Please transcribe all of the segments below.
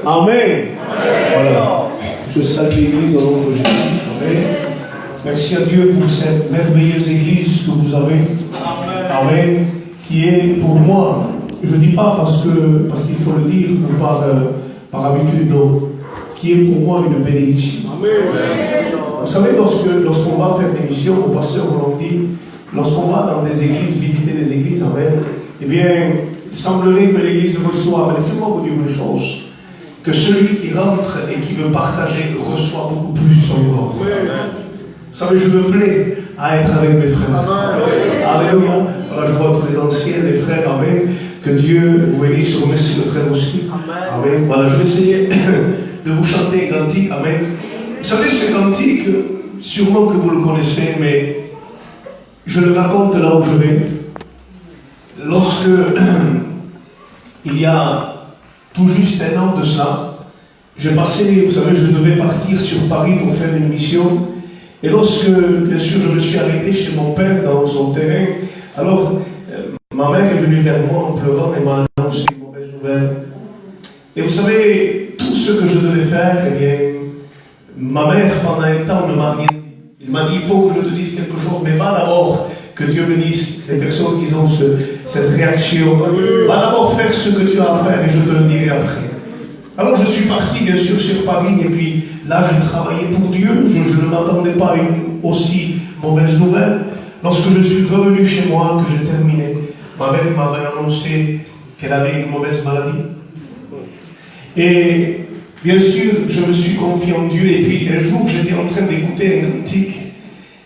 Amen. Voilà. Je salue l'Église au nom de Jésus. Amen. Merci à Dieu pour cette merveilleuse Église que vous avez. Amen. Qui est pour moi, je ne dis pas parce qu'il faut le dire ou par habitude, non. Qui est pour moi une bénédiction. Amen. Vous savez, lorsqu'on va faire des missions, au pasteur, on l'a dit, lorsqu'on va dans des églises, visiter des églises, amen, eh bien, il semblerait que l'église reçoive, mais laissez-moi vous dire une chose, que celui qui rentre et qui veut partager reçoit beaucoup plus son corps. Vous savez, je me plais à être avec mes frères. Alléluia. Voilà, je vois tous les anciens, les frères, amen. Que Dieu vous bénisse, je remercie le frère aussi. Amen. Voilà, je vais essayer de vous chanter un cantique, amen. Vous savez, ce cantique, sûrement que vous le connaissez, mais je le raconte là où je vais. Lorsque il y a tout juste un an de cela, j'ai passé, vous savez, je devais partir sur Paris pour faire une mission. Et lorsque, bien sûr, je me suis arrêté chez mon père dans son terrain, alors ma mère est venue vers moi en pleurant et m'a annoncé une mauvaise nouvelle. Et vous savez, tout ce que je devais faire, eh bien, ma mère, pendant un temps, ne m'a rien dit. Il m'a dit, il faut que je te dise quelque chose, mais va d'abord, que Dieu bénisse les personnes qui ont cette réaction. Va d'abord faire ce que tu as à faire et je te le dirai après. Alors je suis parti, bien sûr, sur Paris, et puis là, j'ai travaillé pour Dieu. Je ne m'attendais pas à une aussi mauvaise nouvelle. Lorsque je suis revenu chez moi, que j'ai terminé, ma mère m'avait annoncé qu'elle avait une mauvaise maladie. Et bien sûr, je me suis confié en Dieu. Et puis un jour, j'étais en train d'écouter un cantique.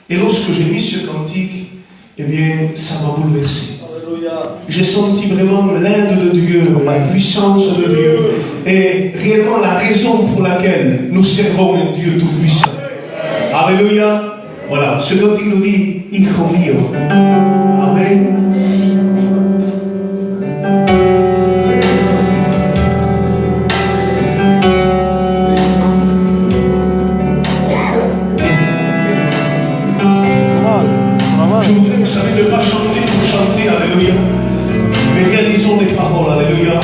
Et lorsque j'ai mis ce cantique, eh bien, ça m'a bouleversé. J'ai senti vraiment l'aide de Dieu, la puissance de Dieu, et réellement la raison pour laquelle nous servons un Dieu tout-puissant. Alléluia. Voilà, ce cantique nous dit, Hijo mío. Amen. Alléluia. Mais réalisons des paroles, alléluia.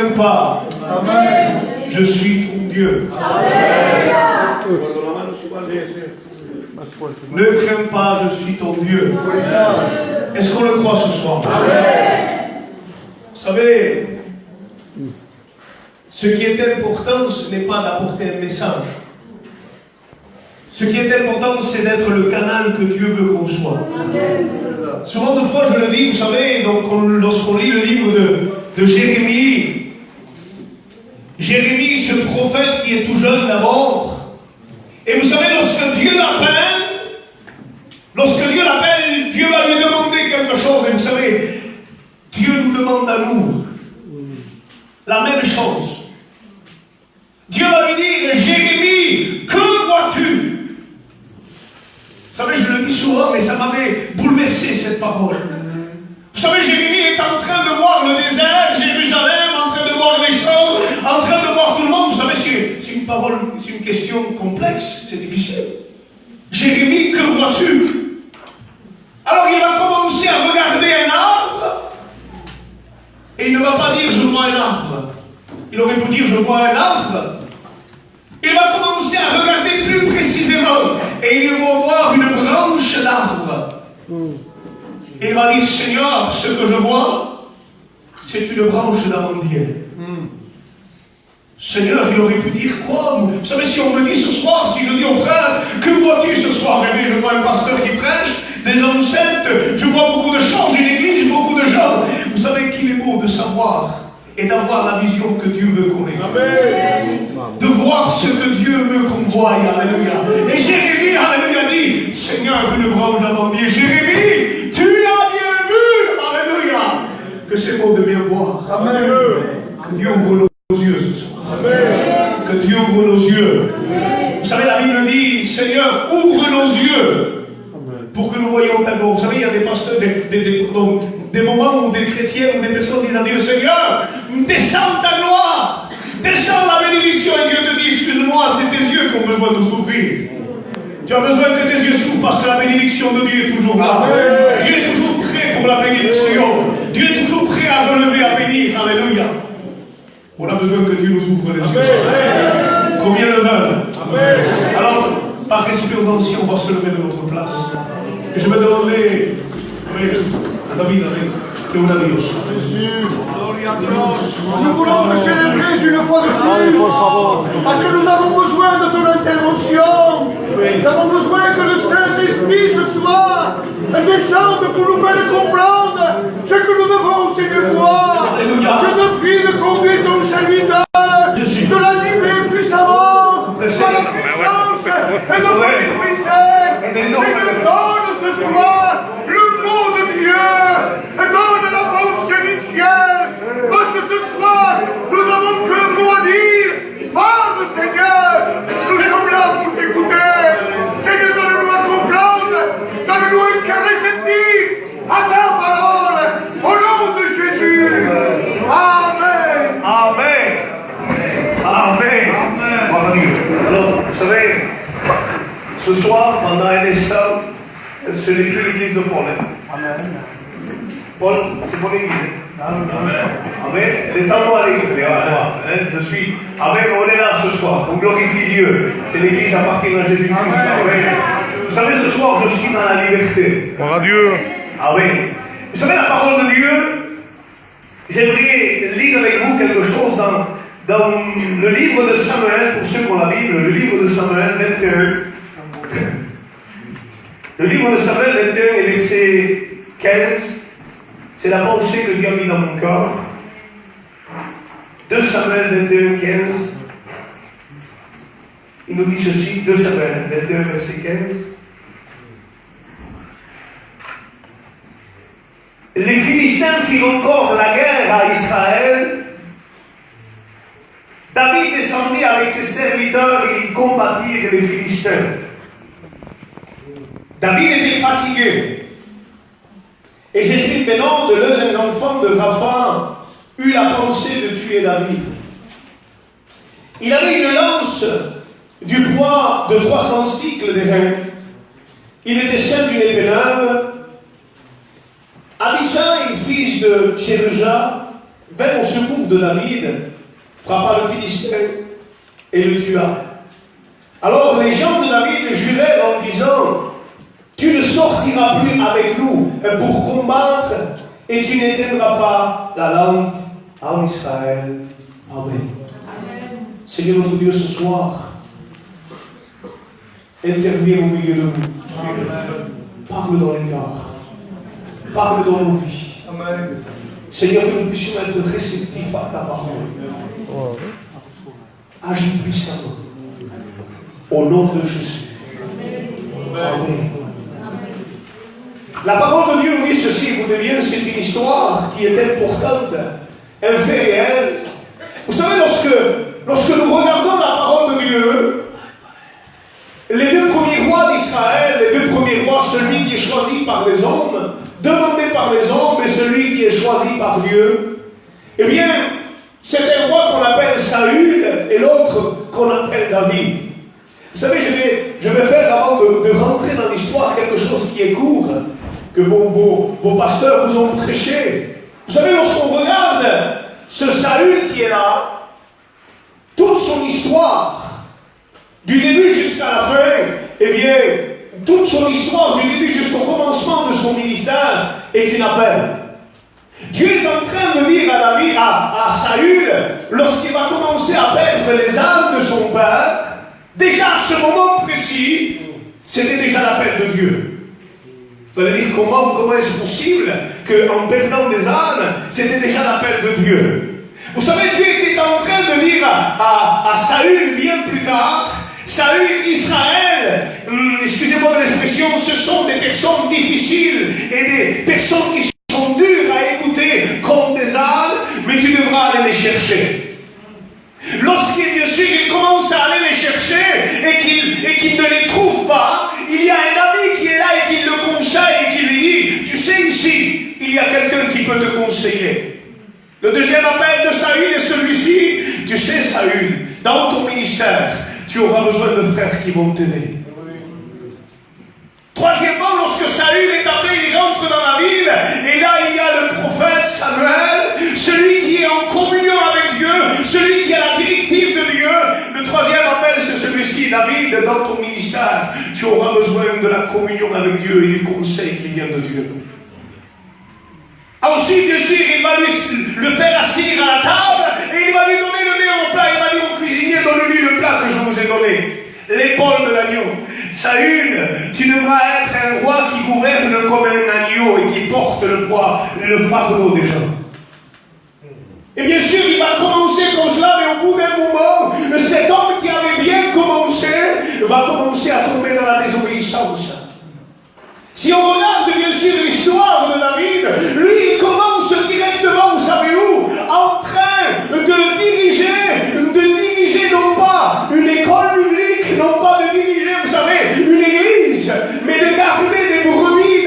crains pas. Amen. Je suis ton Dieu. Amen. Ne crains pas, je suis ton Dieu. Est-ce qu'on le croit ce soir? Amen. Vous savez, ce qui est important, ce n'est pas d'apporter un message. Ce qui est important, c'est d'être le canal que Dieu veut qu'on soit. Amen. Souvent de fois, je le dis, vous savez, donc lorsqu'on lit le livre de Jérémie, Jérémie, ce prophète qui est tout jeune d'abord, et vous savez, lorsque Dieu l'appelle, Dieu va lui demander quelque chose, et vous savez, Dieu nous demande à nous la même chose. Dieu va lui dire, Jérémie, que vois-tu? Vous savez, je le dis souvent, mais ça m'avait bouleversé cette parole. Vous savez, Jérémie est en train de voir le désert, Jérusalem, en train de voir les choses, en train de voir tout le monde. Vous savez, c'est une parole, c'est une question complexe, c'est difficile. Jérémie, que vois-tu? Alors il va commencer à regarder un arbre, et il ne va pas dire je vois un arbre. Il aurait pu dire je vois un arbre. Il va commencer à regarder plus précisément, et il va voir une branche d'arbre. Et il va dire, Seigneur, ce que je vois, c'est une branche d'amandier. Seigneur, il aurait pu dire quoi? Vous savez, si on me dit ce soir, si je dis au frère, que vois-tu ce soir? Eh bien, je vois un pasteur qui prêche, des ancêtres, je vois beaucoup de choses, une église, beaucoup de gens. Vous savez qu'il est beau de savoir et d'avoir la vision que Dieu veut qu'on ait. Amen. De voir ce que Dieu veut qu'on voie. Alléluia. Et Jérémie, alléluia, dit, Seigneur, une branche d'amandier. Jérémie, tu as bien vu, alléluia, que c'est beau de bien voir. Amen. Que Dieu ouvre nos yeux ce soir. Amen. Que Dieu ouvre nos yeux. Amen. Vous savez, la Bible dit, Seigneur, ouvre nos yeux pour que nous voyions ta gloire. Vous savez, il y a des pasteurs, des moments où des chrétiens ou des personnes disent à Dieu, Seigneur, descends ta gloire, descends la bénédiction, et Dieu te dit, excuse-moi, c'est tes yeux qui ont besoin de s'ouvrir. Tu as besoin que tes yeux s'ouvrent parce que la bénédiction de Dieu est toujours là. Amen. Dieu est toujours prêt pour la bénédiction. Dieu est toujours prêt à relever, à bénir. Alléluia. On a besoin que Dieu nous ouvre les yeux. Amen. Combien le veulent? Amen. Alors, par respect aux anciens, on va se lever de notre place. Et je vais demander à David avec una Dios. Nous voulons te célébrer une fois de plus, parce que nous avons besoin de ton intervention. Nous avons besoin que le Saint-Esprit ce soir descende pour nous faire comprendre ce que nous devons, Seigneur, voir. Je te prie de conduire ton serviteur, de l'animer puissamment par la puissance et de votre Saint. Seigneur, donne ce soir le mot de Dieu, donne la pensée du ciel, parce que ce soir, nous avons qu'un mot à dire. Parle, Seigneur, nous sommes là pour t'écouter. Seigneur, donne-nous à comprendre, donne-nous un cœur réceptif à ta parole, au nom de Jésus. Amen. Amen. Amen. Amen. Alors, vous savez, ce soir, pendant un instant, ce n'est plus l'église de Paul. Amen. Paul, c'est mon église. Amen. Amen. Les temps à l'église. Je suis. Amen. On est là ce soir. On glorifie Dieu. C'est l'église appartient à Jésus-Christ. Amen. Vous savez, ce soir, je suis dans la liberté. Gloire à Dieu. Amen. Vous savez, la parole de Dieu, j'aimerais lire avec vous quelque chose dans le livre de Samuel, pour ceux qui ont la Bible, le livre de Samuel 21. Le livre de Samuel 21 et verset 15, c'est la pensée que Dieu a mis dans mon cœur. 2 Samuel 21, 15. Il nous dit ceci, 2 Samuel 21, verset 15. Les Philistins firent encore la guerre à Israël. David descendit avec ses serviteurs et ils combattirent les Philistins. David était fatigué. Et j'explique maintenant de l'un des enfants de Rapha eut la pensée de tuer David. Il avait une lance du poids de 300 cycles d'airain. Il était ceint d'une épée neuve. Abishai, fils de Tcherja, vint au secours de David, frappa le Philistin et le tua. Alors les gens de David jurèrent en disant, tu ne sortiras plus avec nous pour combattre et tu n'éteindras pas la lampe en Israël. Amen. Seigneur notre Dieu, ce soir, interviens au milieu de nous. Amen. Parle dans les cœurs. Parle dans nos vies. Amen. Seigneur, que nous puissions être réceptifs à ta parole. Agis puissamment. Au nom de Jésus. Amen. La parole de Dieu nous dit ceci, écoutez bien, c'est une histoire qui est importante, un fait réel. Vous savez, lorsque nous regardons la parole de Dieu, les deux premiers rois d'Israël, les deux premiers rois, celui qui est choisi par les hommes, demandé par les hommes, et celui qui est choisi par Dieu, eh bien, c'est un roi qu'on appelle Saül et l'autre qu'on appelle David. Vous savez, je vais faire, avant de rentrer dans l'histoire, quelque chose qui est court, que vos pasteurs vous ont prêché. Vous savez, lorsqu'on regarde ce Saül qui est là, toute son histoire, du début jusqu'à la fin, eh bien, toute son histoire, du début jusqu'au commencement de son ministère, est une appel. Dieu est en train de dire à David, à Saül, lorsqu'il va commencer à perdre les âmes de son père, déjà à ce moment précis, c'était déjà l'appel de Dieu. Vous allez dire, comment est-ce possible qu'en perdant des âmes, c'était déjà l'appel de Dieu? Vous savez, Dieu était en train de dire à Saül bien plus tard, Saül, Israël, excusez-moi de l'expression, ce sont des personnes difficiles et des personnes qui sont dures à écouter comme des ânes, mais tu devras aller les chercher. Lorsqu'il, bien sûr, il commence à aller les chercher et qu'il ne les trouve pas, il y a un ami qui est là et qui le conseille et qui lui dit, tu sais, ici, il y a quelqu'un qui peut te conseiller. Le deuxième appel de Saül est celui-ci, tu sais, Saül, dans ton ministère, tu auras besoin de frères qui vont t'aider. Troisièmement, lorsque Saül est appelé, il rentre dans la ville, et là il y a le prophète Samuel, celui qui est en communion avec Dieu, celui qui a la directive de Dieu. Le troisième appel, c'est celui-ci, David, dans ton ministère, tu auras besoin de la communion avec Dieu et du conseil qui vient de Dieu. Ensuite, bien sûr, il va le faire asseoir à la table, et il va lui donner le meilleur plat, il va dire au cuisinier, donne-lui le plat que je vous ai donné. L'épaule de l'agneau. Saül, tu devras être un roi qui gouverne comme un agneau et qui porte le poids, le fardeau des gens. Et bien sûr, il va commencer comme cela, mais au bout d'un moment, cet homme qui avait bien commencé va commencer à tomber dans la désobéissance. Si on regarde bien sûr l'histoire de David, lui il commence directement, vous savez où? En train de diriger non pas une école biblique, non pas de diriger, vous savez, une église, mais de garder des brebis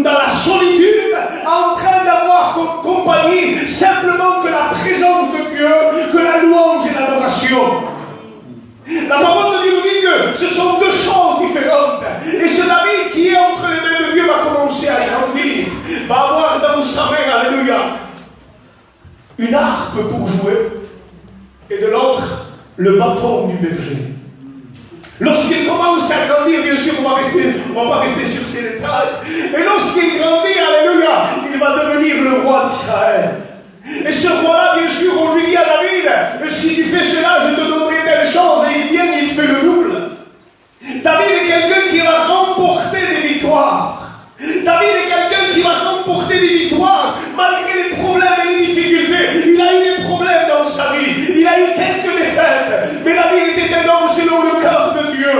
dans la solitude, en train d'avoir comme compagnie simplement que la présence de Dieu, que la louange et l'adoration. La parole de Dieu nous dit que ce sont deux choses différentes. Et ce David qui est entre les mains de Dieu va commencer à grandir, va avoir dans sa main, alléluia, une harpe pour jouer, et de l'autre, le bâton du berger. Lorsqu'il commence à grandir, bien sûr, on va pas rester sur ces détails, et lorsqu'il grandit, alléluia, il va devenir le roi d'Israël. Et ce roi-là, bien sûr, on lui dit à David, si tu fais cela, je te donnerai telle chose, et il vient et il fait le double. David est quelqu'un qui va remporter des victoires. David est quelqu'un qui va remporter des victoires, malgré les problèmes et les difficultés. Il a eu des problèmes dans sa vie, il a eu quelques défaites, mais David était un homme selon le cœur de Dieu.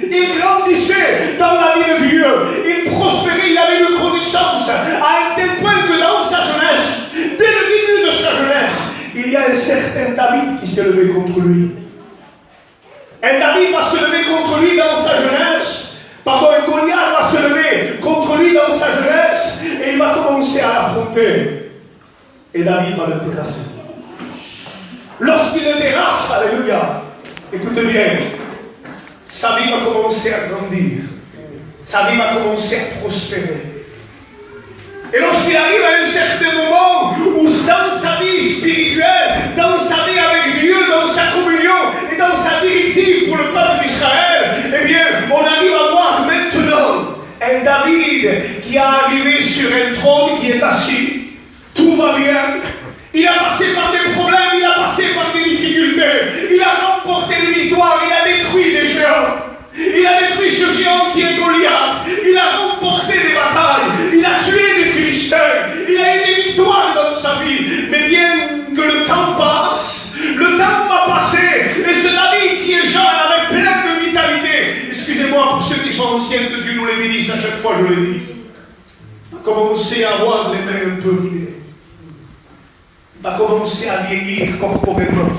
Il grandissait dans la vie de Dieu, il prospérait, il avait une connaissance, à un tel point que dans sa jeunesse, dès le début de sa jeunesse, il y a un certain David qui s'est levé contre lui. Un David va se lever contre lui dans sa jeunesse. Pardon, un Goliath va se lever contre lui dans sa jeunesse et il va commencer à l'affronter. Et David va le terrasser. Lorsqu'il le terrasse, alléluia, écoutez bien, sa vie va commencer à grandir. Sa vie va commencer à prospérer. Et lorsqu'il arrive à un certain moment où dans peuple d'Israël, eh bien, on arrive à voir maintenant un David qui est arrivé sur un trône, qui est assis. Tout va bien. Il a passé par des problèmes, il a passé par des difficultés. Il a remporté des victoires, il a détruit des géants. Il a détruit ce géant qui est Goliath. Il a remporté des batailles. Il a tué des Philistins. Il a eu des victoires dans sa vie. Mais bien que le temps passe, le temps va passer. Et ce David qui est jeune, avec plein de vitalité. Excusez-moi pour ceux qui sont anciens, que Dieu nous les bénisse à chaque fois, je le dis. Il a commencé à avoir les mains un peu ridées. Il a commencé à vieillir corporellement.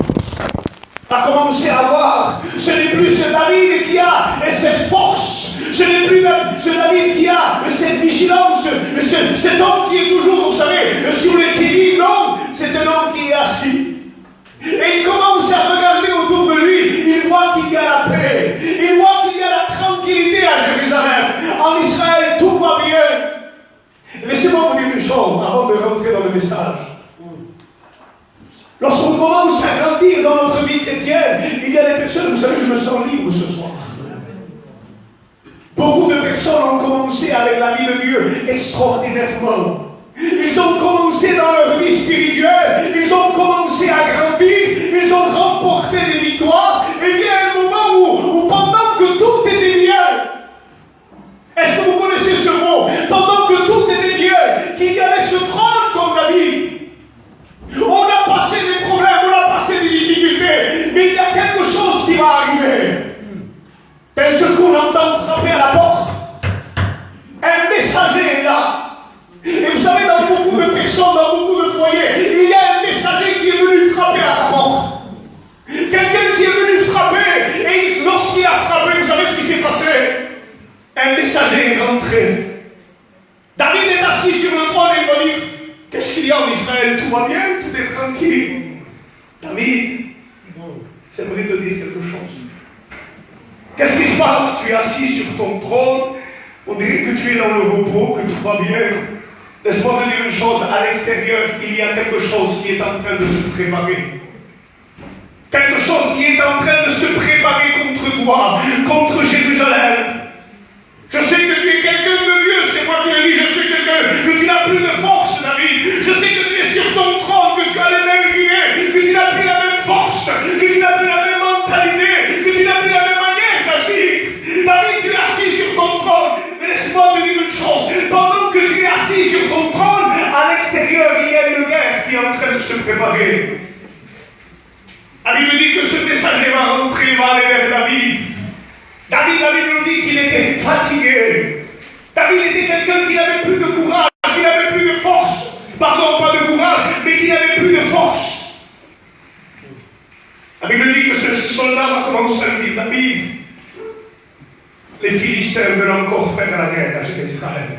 A commencé à voir, ce n'est plus ce David qui a cette force, ce n'est plus ce David qui a cette vigilance, cet homme qui est toujours, vous savez, sur les qui non, c'est un homme qui est assis. Et il commence à regarder autour de lui, il voit qu'il y a la paix, il voit qu'il y a la tranquillité à Jérusalem. En Israël, tout va bien. Laissez-moi vous dire une chose avant de rentrer dans le message. Lorsqu'on commence à grandir dans notre vie chrétienne, il y a des personnes, vous savez, je me sens libre ce soir. Beaucoup de personnes ont commencé avec la vie de Dieu extraordinairement. Ils ont commencé dans leur vie spirituelle, ils ont commencé à grandir, ils ont remporté des victoires, et il y a un moment où pendant que tout était bien, est-ce que vous connaissez ce mot? Pendant que tout était bien, qu'il y avait ce trône comme David. On a passé des problèmes, on a passé des difficultés, mais il y a quelque chose qui va arriver. D'un seul coup, on entend frapper à la porte. Un messager est là. Et vous savez, dans beaucoup de personnes, dans beaucoup de foyers, il y a un messager qui est venu frapper à la porte. Quelqu'un qui est venu frapper, et lorsqu'il a frappé, vous savez ce qui s'est passé? Un messager est rentré. David est assis sur le trône et il va dire: qu'est-ce qu'il y a en Israël? Tout va bien, tout est tranquille. David, j'aimerais te dire quelque chose. Qu'est-ce qui se passe? Tu es assis sur ton trône, on dirait que tu es dans le repos, que tout va bien. Laisse-moi te dire une chose, à l'extérieur, il y a quelque chose qui est en train de se préparer. Quelque chose qui est en train de se préparer contre toi, contre Jérusalem. Je sais que tu es quelqu'un de Dieu, c'est moi qui le dis, je sais que tu n'as plus de force, David. Je sais que tu es sur ton trône, que tu as les mains ridées, que tu n'as plus la même force, que tu n'as plus la même mentalité, que tu n'as plus la même manière d'agir. David, tu es assis sur ton trône, mais laisse-moi te dire une chose, pendant que tu es assis sur ton trône, à l'extérieur, il y a une guerre qui est en train de se préparer. La Bible dit que ce messager va rentrer, va aller vers David. David, la Bible nous dit qu'il était fatigué. David était quelqu'un qui n'avait plus de courage, qui n'avait plus de force. Pardon, pas de courage, mais qui n'avait plus de force. La Bible dit que ce soldat va commencer à lui dire: David, les Philistins veulent encore faire la guerre à Israël.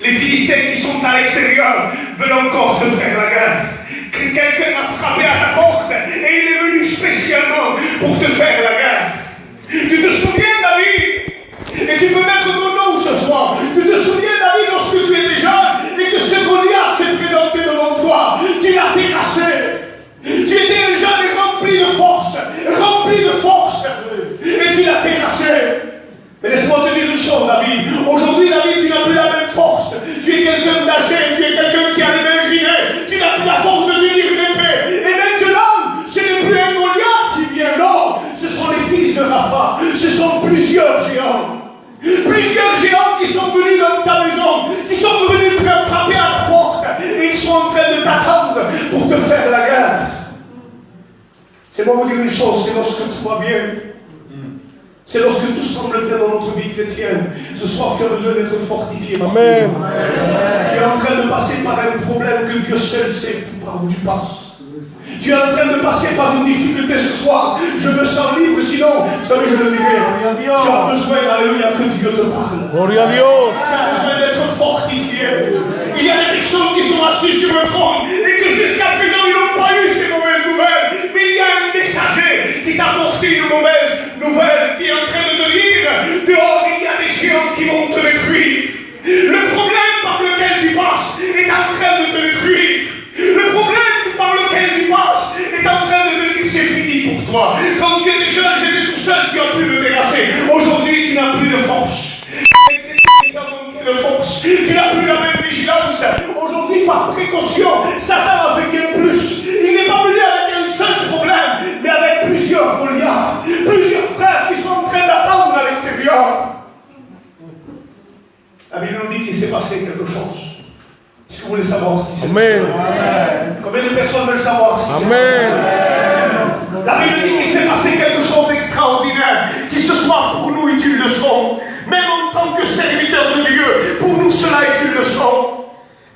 Les Philistins qui sont à l'extérieur veulent encore te faire la guerre. Quelqu'un a frappé à ta porte et il est venu spécialement pour te faire la guerre. Tu te souviens, David? Et tu peux mettre ton nom ce soir. Tu te souviens, David, lorsque tu étais jeune et que ce Goliath s'est présenté devant toi, tu l'as terrassé. Tu étais un jeune rempli de force, et tu l'as terrassé. Mais laisse-moi te dire une chose, David. Aujourd'hui, David, tu n'as plus la même force. Tu es quelqu'un d'âgé, tu es quelqu'un qui a les mains ridées. Tu n'as plus la force de tenir une épée. Et maintenant, ce n'est plus un Goliath qui vient, non. Ce sont les fils de Rapha. Ce sont plusieurs géants. Plusieurs géants qui sont venus dans ta maison, qui sont venus frapper à ta porte. Et ils sont en train de t'attendre pour te faire la guerre. C'est moi vous dire une chose, c'est lorsque tout va bien. C'est lorsque tout semble bien dans notre vie chrétienne. Ce soir, tu as besoin d'être fortifié. Amen. Tu es en train de passer par un problème que Dieu seul sait par où tu passes. Tu es en train de passer par une difficulté ce soir. Je me sens libre, sinon, vous savez, je le dirai. Tu as besoin, alléluia, que Dieu te parle. Tu as besoin d'être fortifié. Il y a des personnes qui sont assises sur le trône et que jusqu'à présent, ils n'ont pas eu ces mauvaises nouvelles. Mais il y a un messager qui t'a apporté une mauvaise nouvelle, qui est en train de te dire: dehors, il y a des géants qui vont te détruire. Le problème par lequel tu passes est en train de te détruire. Le problème par lequel tu passes est en train de te dire: c'est fini pour toi. Quand tu étais jeune, j'étais tout seul. seul qui a pu me dégager. Aujourd'hui, tu n'as plus de force. Tu as manqué de force. Tu n'as plus la même vigilance. Aujourd'hui, par précaution, Satan a fait bien plus. Il n'est pas venu avec un seul problème, mais avec plusieurs Goliaths. Plusieurs frères qui sont en train d'attendre à l'extérieur. La Bible nous dit qu'il s'est passé quelque chose. Est-ce que vous voulez savoir ce qui s'est passé? Combien de personnes veulent savoir ce qui s'est passé? La Bible dit qu'il s'est passé quelque chose d'extraordinaire, qui ce soir pour nous est une leçon. Même en tant que serviteur de Dieu, pour nous cela est une leçon.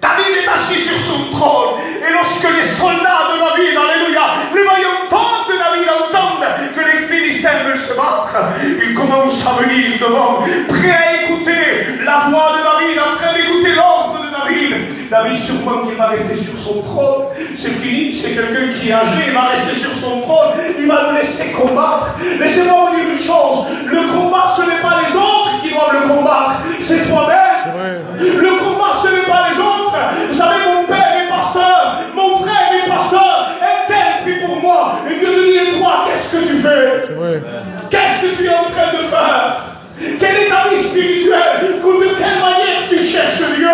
David est assis sur son trône, et lorsque les soldats de David, alléluia, les vaillants hommes de David entendent que les Philistins veulent se battre, ils commencent à venir devant, prêts à écouter la voix de David, en train d'écouter l'ordre de David. David, sûrement qu'il va rester sur son trône. C'est fini, c'est quelqu'un qui est âgé, il va rester sur son trône, il va nous laisser combattre. Laissez-moi vous dire une chose, le combat ce n'est pas les autres qui doivent le combattre, c'est toi-même. Le combat ce n'est pas les autres. Vous savez, mon père est pasteur, mon frère est pasteur, un tel prie pour moi, et Dieu te dit, et toi, qu'est-ce que tu fais? Qu'est-ce que tu es en train de faire? Quel est ta vie spirituelle? De quelle manière tu cherches Dieu?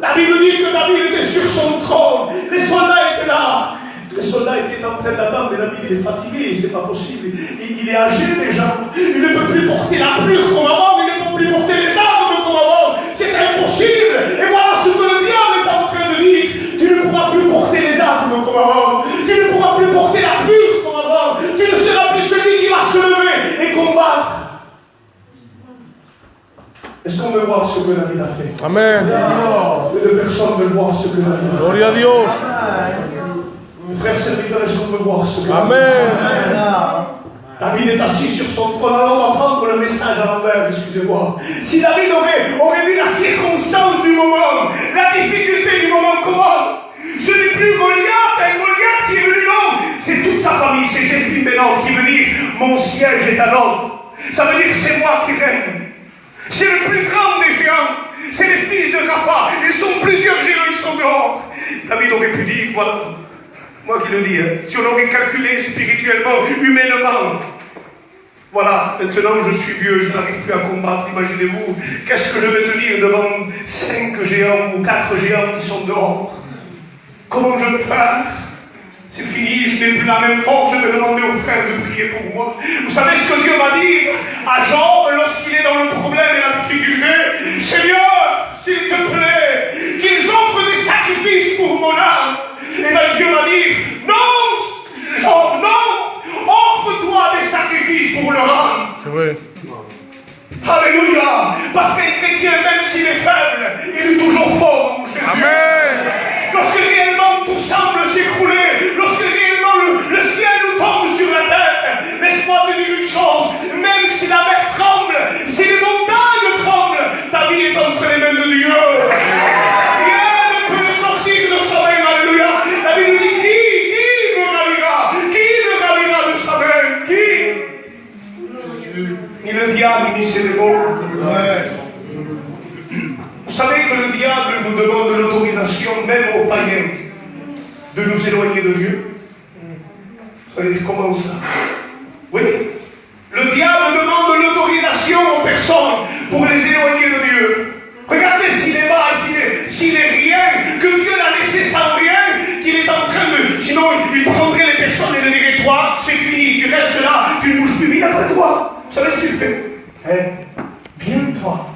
La Bible dit que David était sur son trône, les soldats étaient là. Les soldats étaient en train d'attendre, mais David il est fatigué, c'est pas possible. Il est âgé déjà. Il ne peut plus porter l'armure comme avant, il ne peut plus porter les armes comme avant. C'est impossible. Et voilà ce que le diable est en train de dire. Tu ne pourras plus porter les armes comme avant. Tu ne pourras plus porter l'armure comme avant. Tu ne seras plus celui qui va se lever et combattre. Est-ce qu'on veut voir ce que David a fait? Amen. Peu de personnes veulent voir ce que David a fait. Gloria a Dios. Mes frères serviteurs, est-ce qu'on veut voir ce que Amen. David est assis sur son trône. Alors on va prendre le message à l'envers, excusez-moi. Si David aurait vu la circonstance du moment, la difficulté du moment, comment? Je n'ai plus Goliath, un Goliath qui est venu, non. C'est toute sa famille, c'est Jésus Bénant qui veut dire, mon siège est à l'ordre. Ça veut dire, c'est moi qui règne. C'est le plus grand des géants. C'est les fils de Rapha. Ils sont plusieurs géants, ils sont dehors. David aurait pu dire, voilà. Moi qui le dis, hein, si on aurait calculé spirituellement, humainement, voilà, maintenant je suis vieux, je n'arrive plus à combattre, imaginez-vous, qu'est-ce que je vais tenir devant 5 géants ou 4 géants qui sont dehors? Comment je vais faire? C'est fini, je n'ai plus la même force, je vais demander aux frères de prier pour moi. Vous savez ce que Dieu va dire à Job lorsqu'il est dans le problème et la difficulté? Seigneur, s'il te plaît, qu'ils offrent des sacrifices pour mon âme. Et bien Dieu va dire, non, Job, non, offre-toi des sacrifices pour leur âme. C'est vrai. Alléluia. Parce qu'un chrétien, même s'il est faible, il est toujours fort en Jésus. Amen. Lorsque réellement tout semble s'écrouler, lorsque réellement le ciel nous tombe sur la tête, laisse-moi te dire une chose, même si la mer tremble, si les montagnes tremblent, ta vie est entre les mains de Dieu. Rien ne peut le sortir de sa main, alléluia. La Bible dit, qui me ravira de sa main? Qui? Ni le diable, ni ses démons. Vous savez que le diable nous demande l'autorisation, même aux païens, de nous éloigner de Dieu. Vous savez comment ça? Oui. Le diable demande l'autorisation aux personnes pour les éloigner de Dieu. Regardez s'il est bas, s'il est rien, que Dieu l'a laissé sans rien, qu'il est en train de... Sinon, il prendrait les personnes et leur dirait, toi, c'est fini, tu restes là, tu ne bouges plus, mais il n'a pas le droit. Vous savez ce qu'il fait? Viens, toi.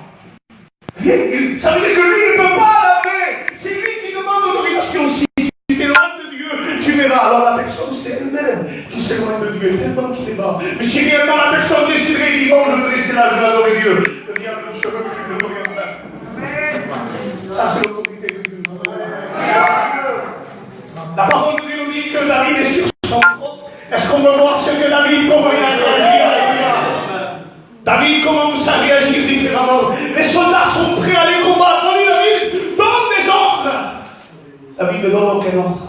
Viens. Ça veut dire que lui ne peut pas l'amener. C'est lui qui demande l'autorisation. Si tu t'éloignes de Dieu, tu verras. Alors la personne, c'est elle-même qui s'éloigne de Dieu, tellement qu'il est bas. Mais si réellement la personne déciderait, dit, bon, je veux rester là, je vais adorer Dieu, le diable se recule, ne peut rien faire. Ça, c'est l'autorité de Dieu. La parole de Dieu nous dit que David est sur son trône. Est-ce qu'on veut voir ce que David, comment il a réagi? David commence à réagir différemment. Les soldats sont prêts à les combattre. David donne des ordres. David ne donne aucun ordre.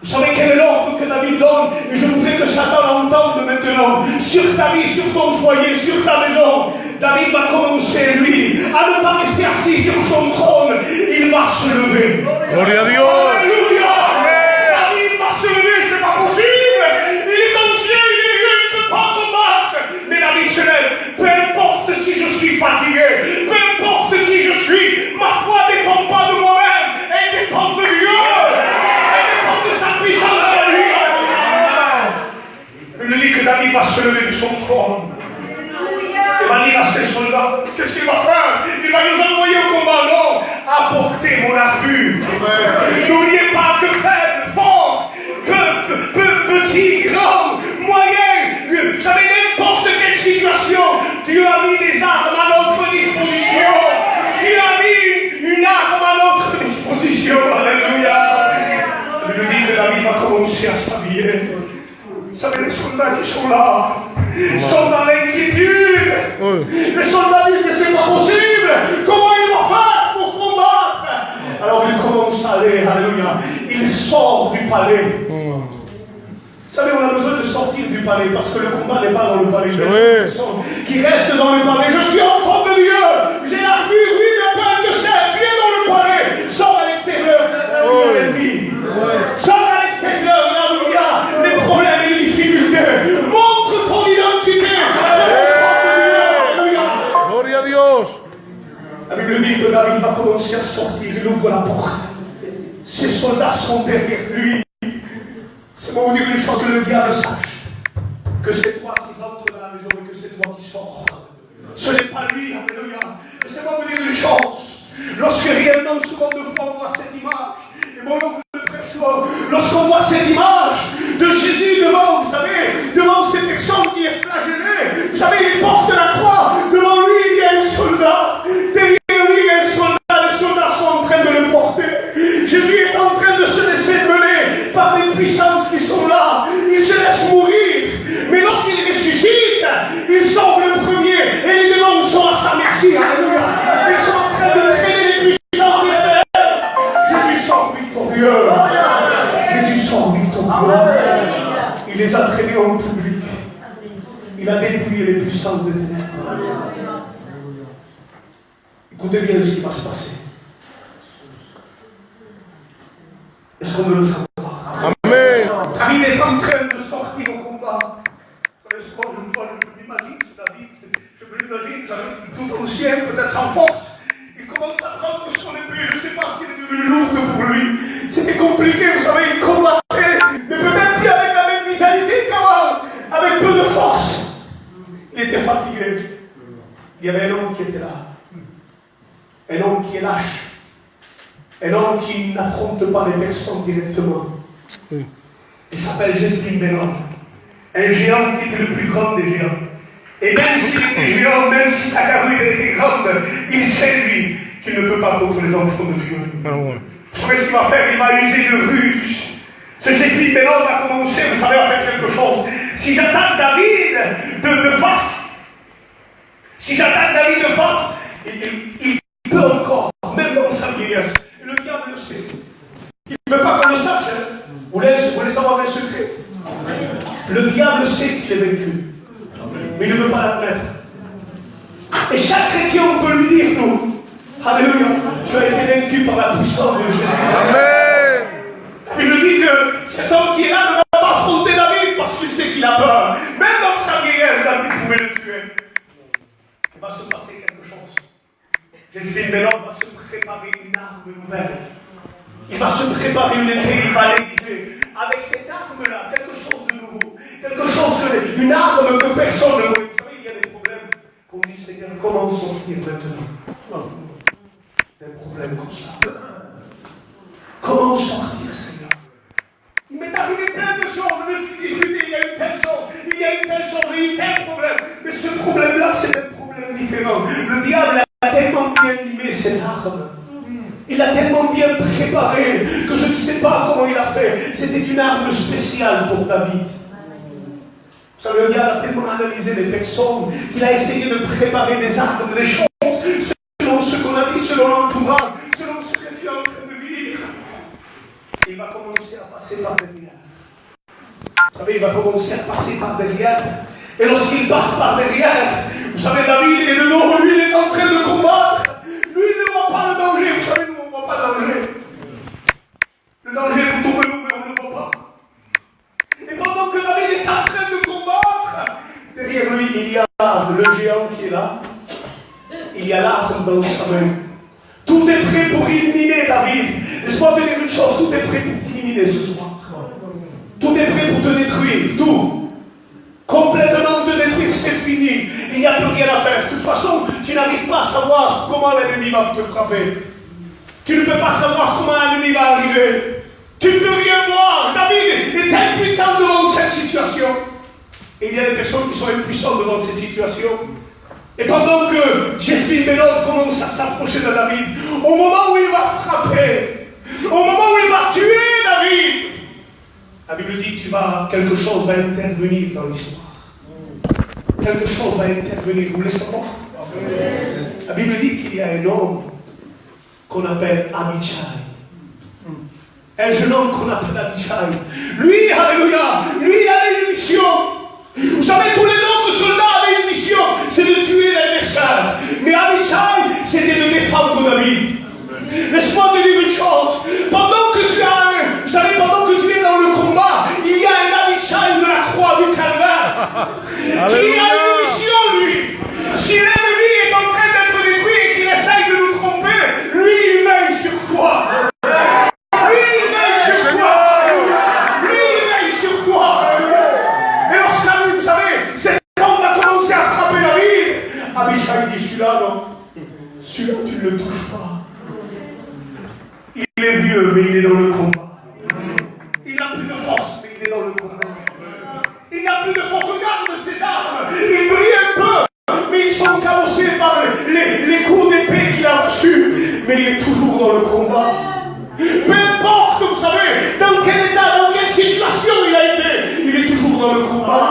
Vous savez quel est l'ordre que David donne? Et je voudrais que Satan l'entende maintenant. Sur ta vie, sur ton foyer, sur ta maison. David va commencer, lui, à ne pas rester assis sur son trône. Il va se lever. Gloria a Dios. Alléluia. David va se lever, c'est pas possible. Il est en Dieu, il est qu'est-ce qu'il va faire? Il va nous envoyer au combat. Non, apportez mon armure. N'oubliez pas que faible, fort, petit, grand, moyen, vous savez, n'importe quelle situation, Dieu a mis des armes à notre disposition. Dieu a mis une arme à notre disposition. Alléluia. Il nous dit que David va commencer à s'habiller. Vous savez, les soldats qui sont là, sont dans l'inquiétude. Les soldats disent, mais c'est pas possible. Comment ils vont faire pour combattre? Alors il commence à aller, alléluia. Il sort du palais. Vous savez, on a besoin de sortir du palais parce que le combat n'est pas dans le palais. Qui reste dans le palais. Je suis enfant de Dieu. J'ai l'armure, oui, mais pas de chair. Tu es dans le palais. Sors à l'extérieur. Sors à l'extérieur. Là où il y a des problèmes et des difficultés. Montre ton identité. Alléluia. Gloria a Dios. La Bible dit que David va commencer à sortir. Il ouvre la porte. Ses soldats sont derrière lui. C'est pour vous dire une chose, que le diable sache que c'est toi qui rentres dans la maison et que c'est toi qui sors. Ce n'est pas lui, alléluia. C'est pour vous dire une chose, lorsque réellement, souvent de fois, on voit cette image, et mon oncle le prêche souvent, lorsqu'on voit cette image de Jésus devant, vous savez, devant ces personnes qui est flagellé, vous savez, il porte la croix, devant lui, il y a un soldat, derrière lui, il y a un soldat, les soldats sont en train de le porter. Jésus est en train de se laisser mener par les puissances qui sont là. Il se laisse mourir. Mais lorsqu'il ressuscite, il sort le premier et les démons sont à sa merci. Alléluia. Ils sont en train de traîner les puissances des fers. Jésus sort victorieux. Jésus sort victorieux. Il les a traînés en public. Il a détruit les puissances des ténèbres. Écoutez bien ce qui va se passer. Est-ce qu'on veut le savoir? Amen. David est en train de sortir au combat. Vous savez, souvent, je m'imagine ce David, je me l'imagine, tout ancien, peut-être sans force. Il commence à prendre son épée, je ne sais pas s'il est devenu lourde pour lui. C'était compliqué, vous savez, il combattait, mais peut-être plus avec la même vitalité qu'avant, avec peu de force. Il était fatigué. Il y avait un homme qui était là. Un homme qui est lâche. Un homme qui n'affronte pas les personnes directement. Il s'appelle Jesdine Benon. Un géant qui était le plus grand des géants. Et même s'il était géant, même si sa carrure était grande, il sait, lui, qu'il ne peut pas contre les enfants de Dieu. Vous savez ce qu'il va faire? Il va user de ruse. Ce Jesdine Benon va commencer, vous savez, à faire quelque chose. Si j'attaque David de face, il peut encore, même dans sa vieillesse. Le diable le sait. Il ne veut pas qu'on le sache. Hein. Vous voulez savoir un secret? Le diable sait qu'il est vaincu. Mais il ne veut pas l'admettre. Et chaque chrétien, on peut lui dire, nous, alléluia, tu as été vaincu par la puissance de Jésus. Amen. Il nous dit que cet homme qui est là ne va pas affronter David parce qu'il sait qu'il a peur. Même dans sa vieillesse, David pouvait le tuer. Il va se passer quelque chose. Jesdine Benon va se préparer une arme nouvelle. Il va se préparer une épée, il va l'aiguiser. Avec cette arme-là, quelque chose de nouveau. Quelque chose une arme que personne ne connaît. Vous savez, il y a des problèmes qu'on dit, Seigneur, comment sortir maintenant? Des problèmes comme ça. Comment sortir, Seigneur? Il m'est arrivé plein de choses. Je me suis disputé, il y a eu telle chose, il y a eu telle chose, il y a eu tel problème. Mais ce problème-là, c'est un problème différent. Le diable a tellement bien limé cette arme. Il a tellement bien préparé que je ne sais pas comment il a fait. C'était une arme spéciale pour David. Vous savez, le diable a tellement analysé les personnes qu'il a essayé de préparer des armes, des choses, selon ce qu'on a dit, selon l'entourage, selon ce que tu es en train de vivre. Et il va commencer à passer par derrière. Vous savez, il va commencer à passer par derrière. Et lorsqu'il passe par derrière, vous savez, David il est de dos, lui il est en train de combattre. Lui il ne voit pas le danger. Vous savez, nous on ne voit pas le danger. Le danger est autour de nous, mais on ne le voit pas. Et pendant que David est en train de combattre, derrière lui il y a le géant qui est là. Il y a l'arme dans sa main. Tout est prêt pour éliminer David. Laisse-moi te dire une chose, tout est prêt pour t'éliminer ce soir. Tout est prêt pour te détruire, tout. Complètement te détruire. c'est fini. Il n'y a plus rien à faire. De toute façon, tu n'arrives pas à savoir comment l'ennemi va te frapper. Tu ne peux pas savoir comment l'ennemi va arriver. Tu ne peux rien voir. David est impuissant devant cette situation. Et il y a des personnes qui sont impuissantes devant ces situations. Et pendant que Jespin Benoît commence à s'approcher de David, au moment où il va frapper, au moment où il va tuer David, la Bible dit quelque chose va intervenir dans l'histoire. Quelque chose va intervenir, vous le savez. La Bible dit qu'il y a un homme qu'on appelle Abichai. Un jeune homme qu'on appelle Abichai. Lui, alléluia, lui il avait une mission. Vous savez, tous les autres soldats avaient une mission, c'est de tuer l'adversaire. Mais Abichai, c'était de défendre David. Laisse-moi te dire une chose. Pendant que tu es dans le combat, il y a un Abichai de la croix du calvaire qui a une mission, lui. Si l'ennemi est en train d'être détruit et qu'il essaye de nous tromper, lui, il veille sur toi. Lui, il veille sur toi. Lui, il veille sur toi. Et lorsque, vous savez, cet homme a commencé à frapper David, Abichai dit, celui-là, non. Celui-là, tu ne le touches pas. Il est vieux, mais il est dans le combat. Il n'a plus de force, mais il est dans le combat. Il n'a plus de force. Regarde ses armes. Il brille un peu, mais ils sont cabossés par les coups d'épée qu'il a reçus. Mais il est toujours dans le combat. Peu importe, vous savez, dans quel état, dans quelle situation il a été, il est toujours dans le combat.